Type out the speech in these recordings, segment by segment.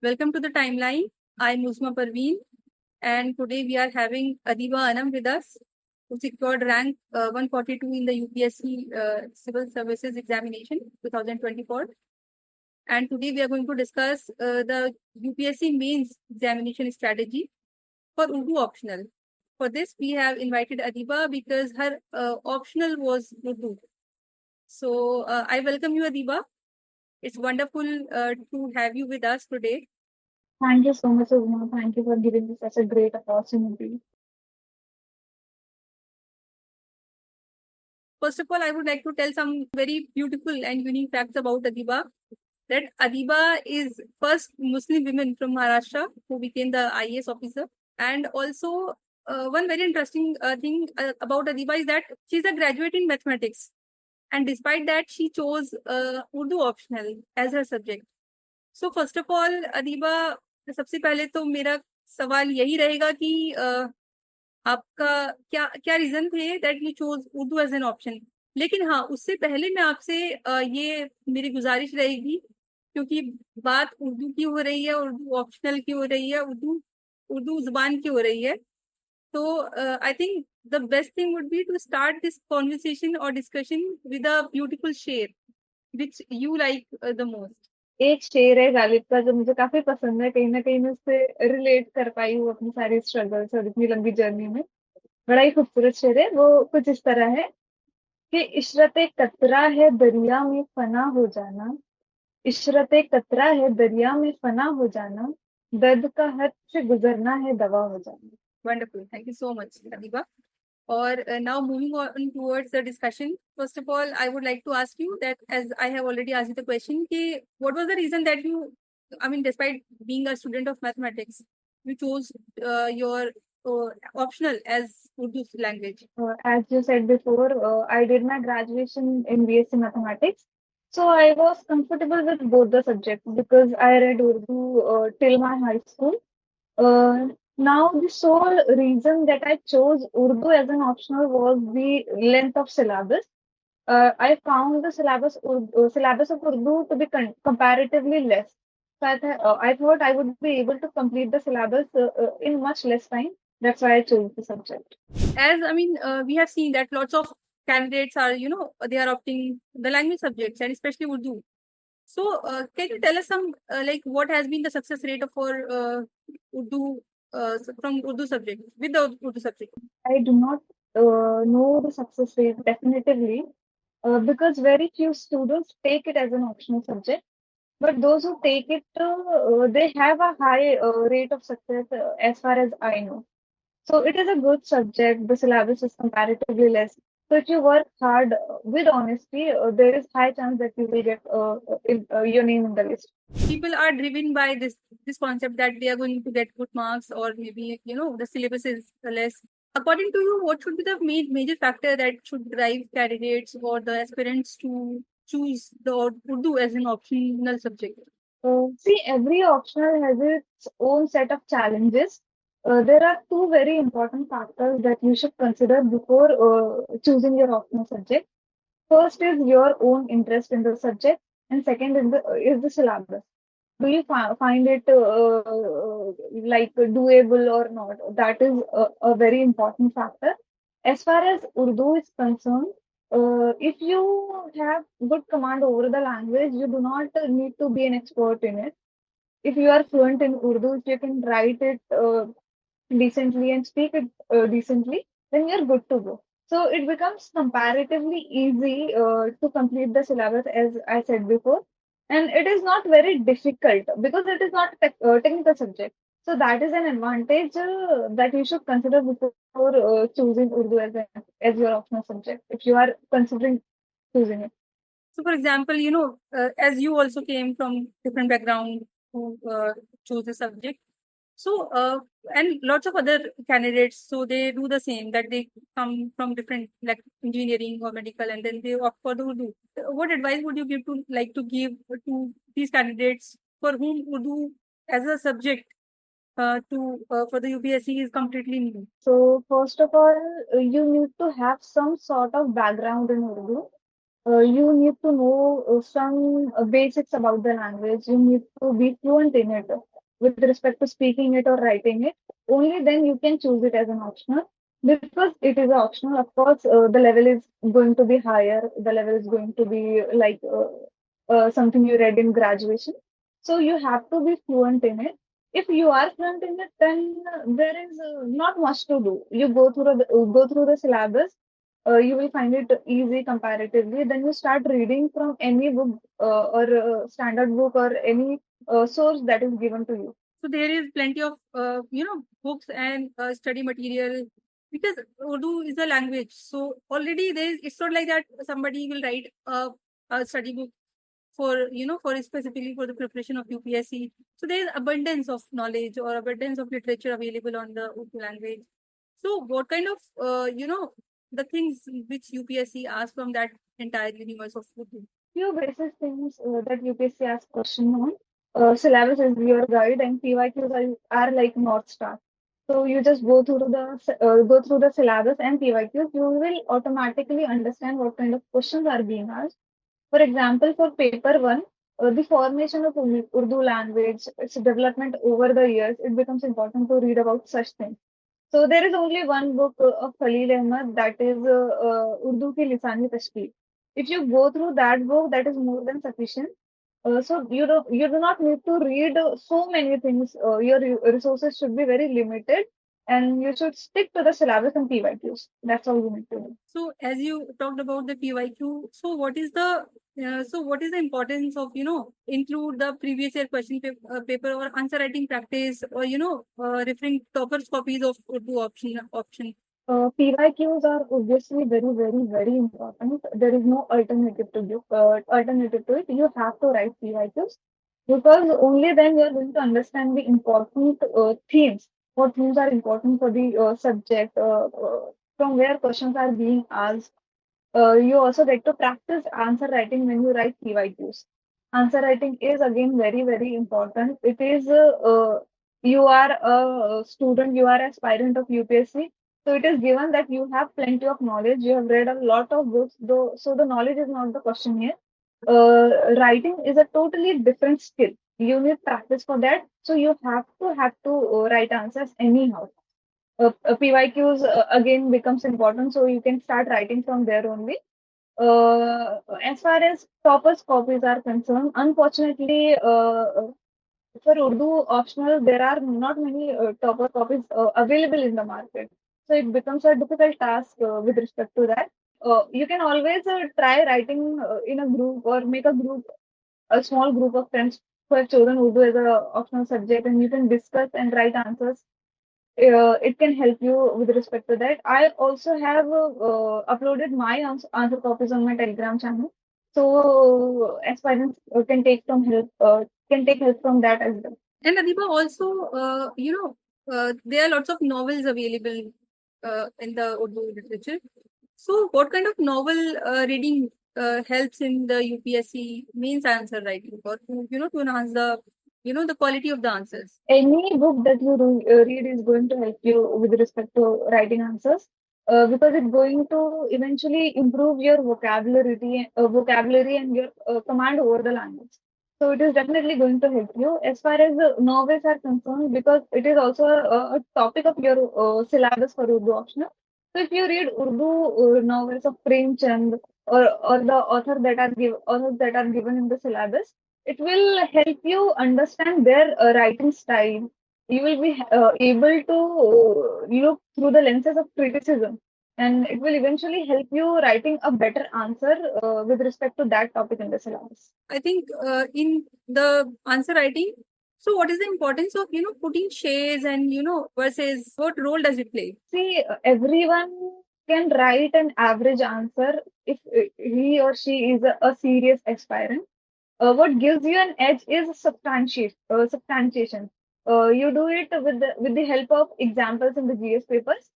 Welcome to the timeline. I'm Uzma Parveen, and today we are having Adiba Anam with us, who secured rank 142 in the UPSC Civil Services Examination 2024. And today we are going to discuss the UPSC Mains examination strategy for Urdu optional. For this, we have invited Adiba because her optional was Urdu. So I welcome you, Adiba. It's wonderful to have you with us today. Thank you so much, Uzma. Thank you for giving me such a great opportunity. First of all, I would like to tell some very beautiful and unique facts about Adiba. That Adiba is first Muslim woman from Maharashtra who became the IAS officer. And also, one very interesting thing about Adiba is that she's a graduate in mathematics. And despite that, she chose Urdu optional as her subject. So first of all, Adiba, सबसे पहले तो मेरा सवाल यही रहेगा कि आपका क्या क्या रीजन थे that you chose Urdu as an option. लेकिन हाँ, उससे पहले मैं आपसे ये मेरी गुजारिश रहेगी, क्योंकि बात उर्दू की हो रही है, उर्दू ऑप्शनल की हो रही है, उर्दू उर्दू जुबान की हो रही है, तो I think the best thing would be to start this conversation और discussion with a beautiful sher which you like the most. एक शेर है गालिब का जो मुझे काफी पसंद है, कहीं ना कहीं मैं उससे रिलेट कर पाई हूँ अपनी सारी स्ट्रगल्स और इतनी लंबी जर्नी में। बड़ा ही खूबसूरत शेर है, वो कुछ इस तरह है कि इशरत कतरा है दरिया में फना हो जाना। इशरत कतरा है दरिया में फना हो जाना। दर्द का हद से गुजरना है दवा हो जाना। Wonderful. Thank you so much, Adiba. Or now moving on towards the discussion. First of all, I would like to ask you that, as I have already asked you the question, what was the reason that you, I mean, despite being a student of mathematics, you chose your optional as Urdu language? As you said before, I did my graduation in BSc Mathematics. So I was comfortable with both the subjects because I read Urdu till my high school. Now, the sole reason that I chose Urdu as an optional was the length of syllabus. I found the syllabus of Urdu to be comparatively less. So I thought I would be able to complete the syllabus in much less time. That's why I chose the subject. As I mean, we have seen that lots of candidates are, they are opting the language subjects and especially Urdu. So, can you tell us some like what has been the success rate for Urdu from Urdu subject with the Urdu subject? I do not know the success rate definitively because very few students take it as an optional subject. But those who take it, they have a high rate of success as far as I know. So it is a good subject. The syllabus is comparatively less. So if you work hard with honesty, there is high chance that you will get your name in the list. People are driven by this concept that they are going to get good marks, or maybe the syllabus is less. According to you, what should be the major factor that should drive candidates or the aspirants to choose the Urdu as an optional subject? See, every optional has its own set of challenges. There are two very important factors that you should consider before choosing your optional subject. First is your own interest in the subject, and second is the syllabus. Do you find it like doable or not? That is a very important factor. As far as Urdu is concerned, if you have good command over the language, you do not need to be an expert in it. If you are fluent in Urdu, if you can write it decently and speak it decently, then you're good to go. So it becomes comparatively easy to complete the syllabus, as I said before, and it is not very difficult because it is not a technical subject. So that is an advantage that you should consider before choosing Urdu as your optional subject, if you are considering choosing it. So, for example, as you also came from different background who chose the subject. So, and lots of other candidates, so they do the same, that they come from different, like engineering or medical, and then they opt for the Urdu. What advice would you give to these candidates for whom Urdu as a subject for the UPSC is completely new? So first of all, you need to have some sort of background in Urdu. You need to know some basics about the language. You need to be fluent in it with respect to speaking it or writing it. Only then you can choose it as an optional. Because it is optional, of course, the level is going to be higher. The level is going to be like something you read in graduation. So you have to be fluent in it. If you are fluent in it, then there is not much to do. You go through the syllabus, you will find it easy comparatively. Then you start reading from any book or standard book or any source that is given to you. So there is plenty of books and study material, because Urdu is a language. So already it's not like that somebody will write a study book for specifically for the preparation of UPSC. So there is abundance of knowledge or abundance of literature available on the Urdu language. So what kind of the things which UPSC asks from that entire universe of Urdu? Few basic things that UPSC asks question on. Syllabus is your guide, and PYQs are like North Star. So you just go through the syllabus and PYQs. You will automatically understand what kind of questions are being asked. For example, for paper one, the formation of Urdu language, its development over the years, it becomes important to read about such things. So there is only one book of Khalil Ahmad, that is Urdu ki Lisani Tashkil. If you go through that book, that is more than sufficient. So you do not need to read so many things. Your resources should be very limited, and you should stick to the syllabus and PYQs. That's all you need to do. So as you talked about the PYQ, so what is the importance of include the previous year question paper or answer writing practice, or referring toppers copies of Urdu option? PYQs are obviously very, very, very important. There is no alternative to it. You have to write PYQs because only then you are going to understand the important themes. What themes are important for the subject, from where questions are being asked. You also get to practice answer writing when you write PYQs. Answer writing is again very, very important. It is you are a student, you are aspirant of UPSC, so it is given that you have plenty of knowledge. You have read a lot of books, though, so the knowledge is not the question here. Writing is a totally different skill. You need practice for that, so you have to write answers anyhow. PYQs again becomes important, so you can start writing from there only. As far as toppers copies are concerned, unfortunately, for Urdu optional, there are not many topper copies available in the market. So it becomes a difficult task with respect to that. You can always try writing in a group or make a small group of friends who have chosen Urdu as a optional subject, and you can discuss and write answers. It can help you with respect to that. I also have uploaded my answer copies on my Telegram channel, so aspirants can take help from that as well. And Adiba, also, there are lots of novels available in the Urdu literature. So, what kind of novel reading helps in the UPSC mains answer writing, or to enhance the quality of the answers? Any book that you read is going to help you with respect to writing answers, because it's going to eventually improve your vocabulary and your command over the language. So it is definitely going to help you. As far as novels are concerned, because it is also a topic of your syllabus for Urdu optional. So if you read Urdu novels of Prem Chand, or the authors that are given in the syllabus, it will help you understand their writing style. You will be able to look through the lenses of criticism, and it will eventually help you writing a better answer with respect to that topic in the syllabus. I think in the answer writing, so what is the importance of putting shares and versus what role does it play? See, everyone can write an average answer if he or she is a serious aspirant. What gives you an edge is substantiation. You do it with the help of examples in the GS papers.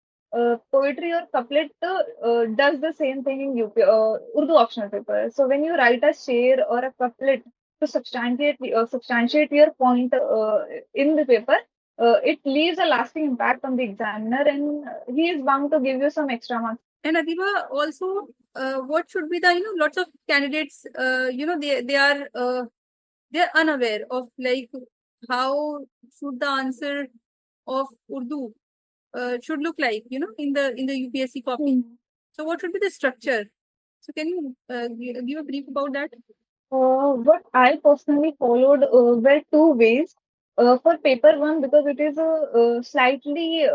Poetry or couplet does the same thing in Urdu optional paper. So when you write a share or a couplet to substantiate your point in the paper, it leaves a lasting impact on the examiner, and he is bound to give you some extra marks. And Adiba, also, what should be the, lots of candidates, they're unaware of like how should the answer of Urdu should look like, in the UPSC copy. So what should be the structure? So can you give a brief about that? What I personally followed were two ways. For paper one, because it is slightly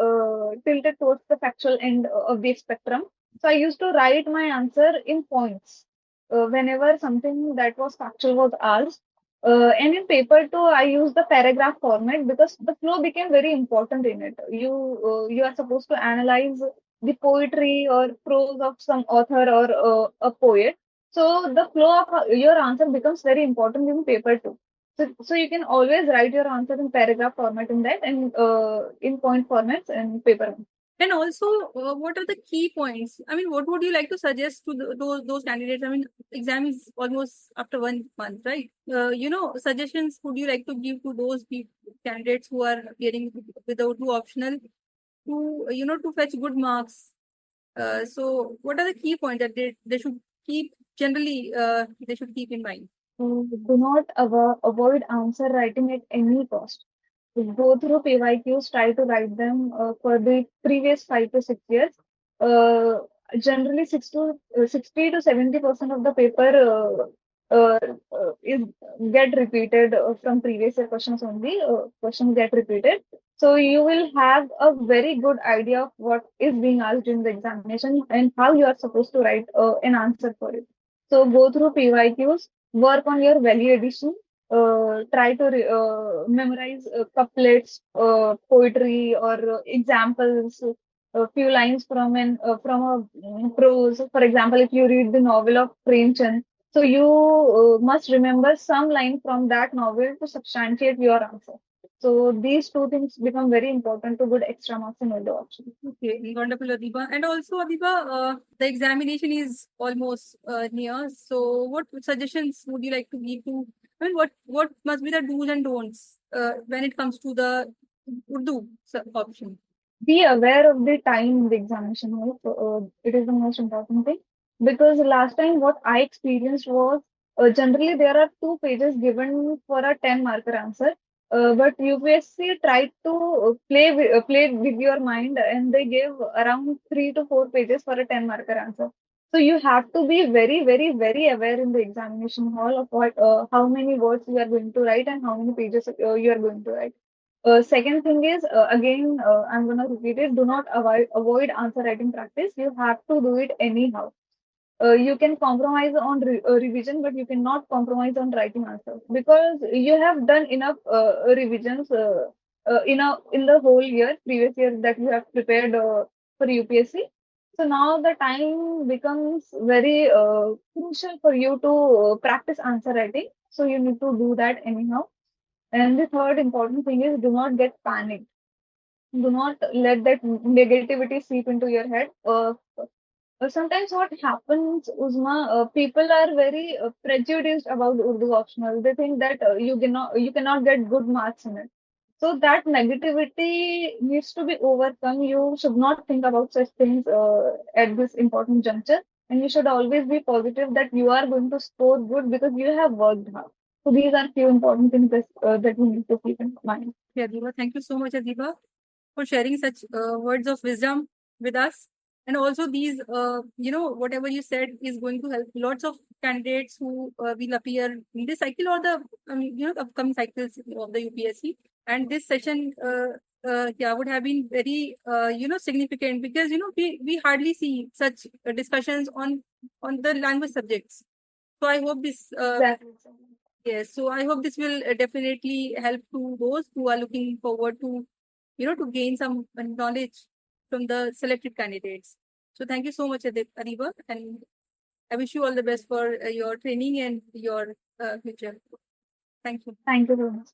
tilted towards the factual end of the spectrum. So I used to write my answer in points whenever something that was factual was asked. And in paper two, I used the paragraph format because the flow became very important in it. You are supposed to analyze the poetry or prose of some author or a poet, so the flow of your answer becomes very important in paper too. So you can always write your answer in paragraph format in that and in point formats and paper. And also, what are the key points? I mean, what would you like to suggest to those candidates? I mean, exam is almost after 1 month, right? Suggestions would you like to give to those candidates who are appearing without two optional to fetch good marks? So what are the key points that they should keep generally, they should keep in mind? Do not avoid answer writing at any cost. Go through PYQs, try to write them for the previous 5 to 6 years. Uh, Generally, 60 to 70% of the paper is get repeated from previous year questions only. Questions get repeated, so you will have a very good idea of what is being asked in the examination and how you are supposed to write an answer for it. So go through PYQs, work on your value addition, try to memorize couplets, poetry, or examples, a few lines from a prose. For example, if you read the novel of Premchand, so you must remember some line from that novel to substantiate your answer. So these two things become very important to good extra marks in Urdu option. Okay, wonderful, Adiba. And also, Adiba, the examination is almost near. So, what suggestions would you like to give to? I mean, what must be the do's and don'ts when it comes to the Urdu option? Be aware of the time in the examination hall. So, it is the most important thing, because last time what I experienced was generally there are 2 pages given for a 10 marker answer, but UPSC tried to play with your mind and they gave around 3 to 4 pages for a 10 marker answer. So you have to be very, very, very aware in the examination hall of what how many words you are going to write and how many pages you are going to write. Second thing is, again, I'm going to repeat it. Do not avoid answer writing practice. You have to do it anyhow. You can compromise on revision, but you cannot compromise on writing answers, because you have done enough revisions in the whole year, previous year, that you have prepared for UPSC. So now the time becomes very crucial for you to practice answer writing. So you need to do that anyhow. And the third important thing is, do not get panicked. Do not let that negativity seep into your head. Sometimes what happens, Uzma, people are very prejudiced about Urdu optional. They think that you cannot get good marks in it. So that negativity needs to be overcome. You should not think about such things at this important juncture, and you should always be positive that you are going to score good because you have worked hard. So these are few important things that we need to keep in mind. Yeah, Adiba, thank you so much, Adiba, for sharing such words of wisdom with us. And also these, whatever you said is going to help lots of candidates who will appear in this cycle or the, upcoming cycles of the UPSC. And this session, would have been very, significant because, we hardly see such discussions on the language subjects. So I hope this, Exactly. yes, so I hope this will definitely help to those who are looking forward to, to gain some knowledge from the selected candidates. So thank you so much, Adiba, and I wish you all the best for your training and your future. Thank you. Thank you very much.